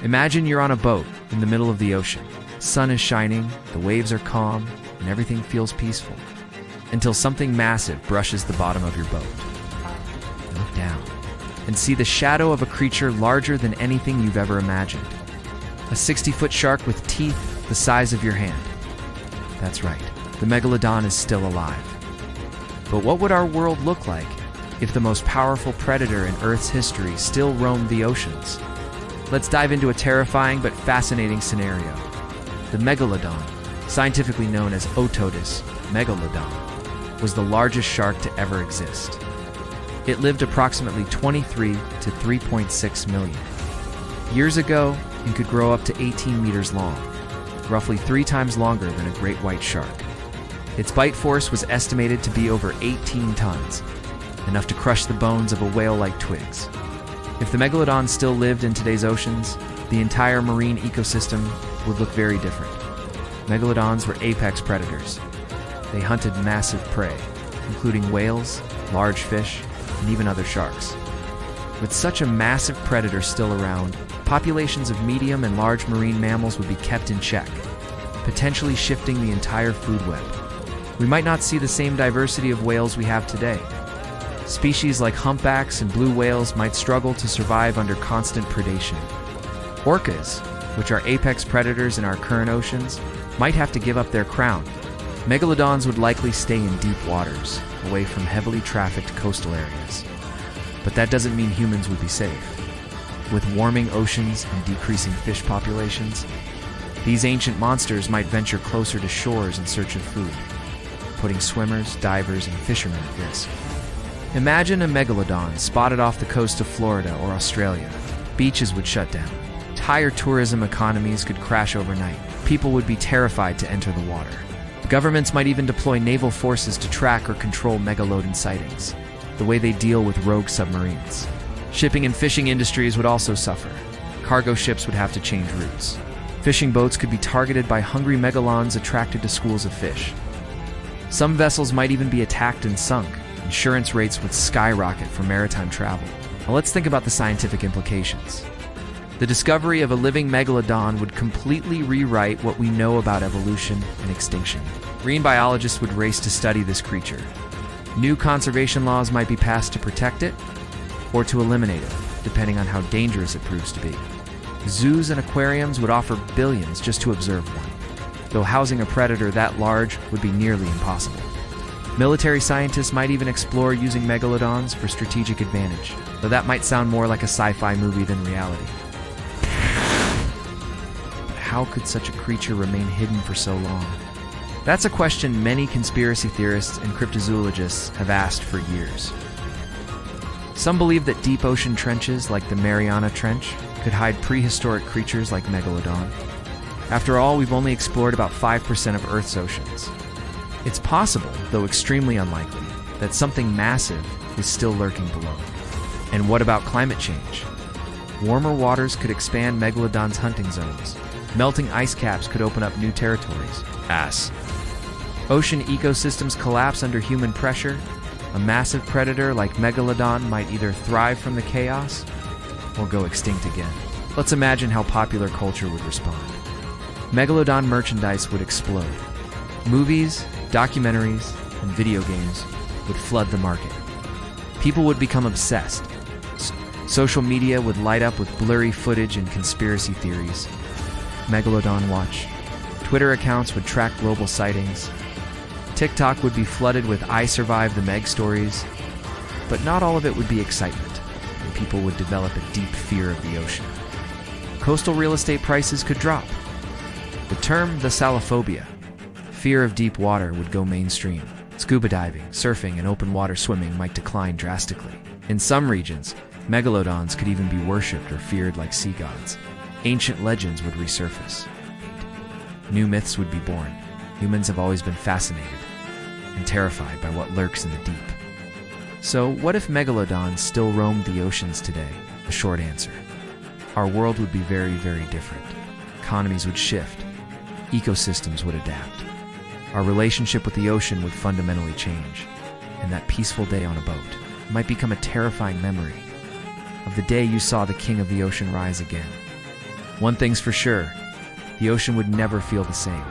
Imagine you're on a boat in the middle of the ocean. Sun is shining, the waves are calm, and everything feels peaceful. Until something massive brushes the bottom of your boat. You look down and see the shadow of a creature larger than anything you've ever imagined. A 60-foot shark with teeth the size of your hand. That's right, the Megalodon is still alive. But what would our world look like if the most powerful predator in Earth's history still roamed the oceans? Let's dive into a terrifying but fascinating scenario. The Megalodon, scientifically known as Otodus megalodon, was the largest shark to ever exist. It lived approximately 23 to 3.6 million years ago and could grow up to 18 meters long, roughly 3 times longer than a great white shark. Its bite force was estimated to be over 18 tons, enough to crush the bones of a whale like twigs. If the Megalodon still lived in today's oceans, the entire marine ecosystem would look very different. Megalodons were apex predators. They hunted massive prey, including whales, large fish, and even other sharks. With such a massive predator still around, populations of medium and large marine mammals would be kept in check, potentially shifting the entire food web. We might not see the same diversity of whales we have today. Species like humpbacks and blue whales might struggle to survive under constant predation. Orcas, which are apex predators in our current oceans, might have to give up their crown. Megalodons would likely stay in deep waters, away from heavily trafficked coastal areas. But that doesn't mean humans would be safe. With warming oceans and decreasing fish populations, these ancient monsters might venture closer to shores in search of food, putting swimmers, divers, and fishermen at risk. Imagine a megalodon spotted off the coast of Florida or Australia. Beaches would shut down. Entire tourism economies could crash overnight. People would be terrified to enter the water. Governments might even deploy naval forces to track or control megalodon sightings, the way they deal with rogue submarines. Shipping and fishing industries would also suffer. Cargo ships would have to change routes. Fishing boats could be targeted by hungry megalodons attracted to schools of fish. Some vessels might even be attacked and sunk. Insurance rates would skyrocket for maritime travel. Now let's think about the scientific implications. The discovery of a living megalodon would completely rewrite what we know about evolution and extinction. Marine biologists would race to study this creature. New conservation laws might be passed to protect it or to eliminate it, depending on how dangerous it proves to be. Zoos and aquariums would offer billions just to observe one, though housing a predator that large would be nearly impossible. Military scientists might even explore using megalodons for strategic advantage, though that might sound more like a sci-fi movie than reality. But how could such a creature remain hidden for so long? That's a question many conspiracy theorists and cryptozoologists have asked for years. Some believe that deep ocean trenches like the Mariana Trench could hide prehistoric creatures like Megalodon. After all, we've only explored about 5% of Earth's oceans. It's possible, though extremely unlikely, that something massive is still lurking below. And what about climate change? Warmer waters could expand Megalodon's hunting zones. Melting ice caps could open up new territories. Ocean ecosystems collapse under human pressure. A massive predator like Megalodon might either thrive from the chaos or go extinct again. Let's imagine how popular culture would respond. Megalodon merchandise would explode. Movies, documentaries, and video games would flood the market. People would become obsessed. Social media would light up with blurry footage and conspiracy theories. Megalodon Watch. Twitter accounts would track global sightings. TikTok would be flooded with I survived the Meg stories. But not all of it would be excitement, and people would develop a deep fear of the ocean. Coastal real estate prices could drop. The term thalassalophobia, fear of deep water, would go mainstream. Scuba diving, surfing, and open water swimming might decline drastically. In some regions, megalodons could even be worshipped or feared like sea gods. Ancient legends would resurface. New myths would be born. Humans have always been fascinated and terrified by what lurks in the deep. So, what if megalodons still roamed the oceans today? A short answer. Our world would be very, very different. Economies would shift. Ecosystems would adapt. Our relationship with the ocean would fundamentally change. And that peaceful day on a boat might become a terrifying memory of the day you saw the king of the ocean rise again. One thing's for sure, the ocean would never feel the same.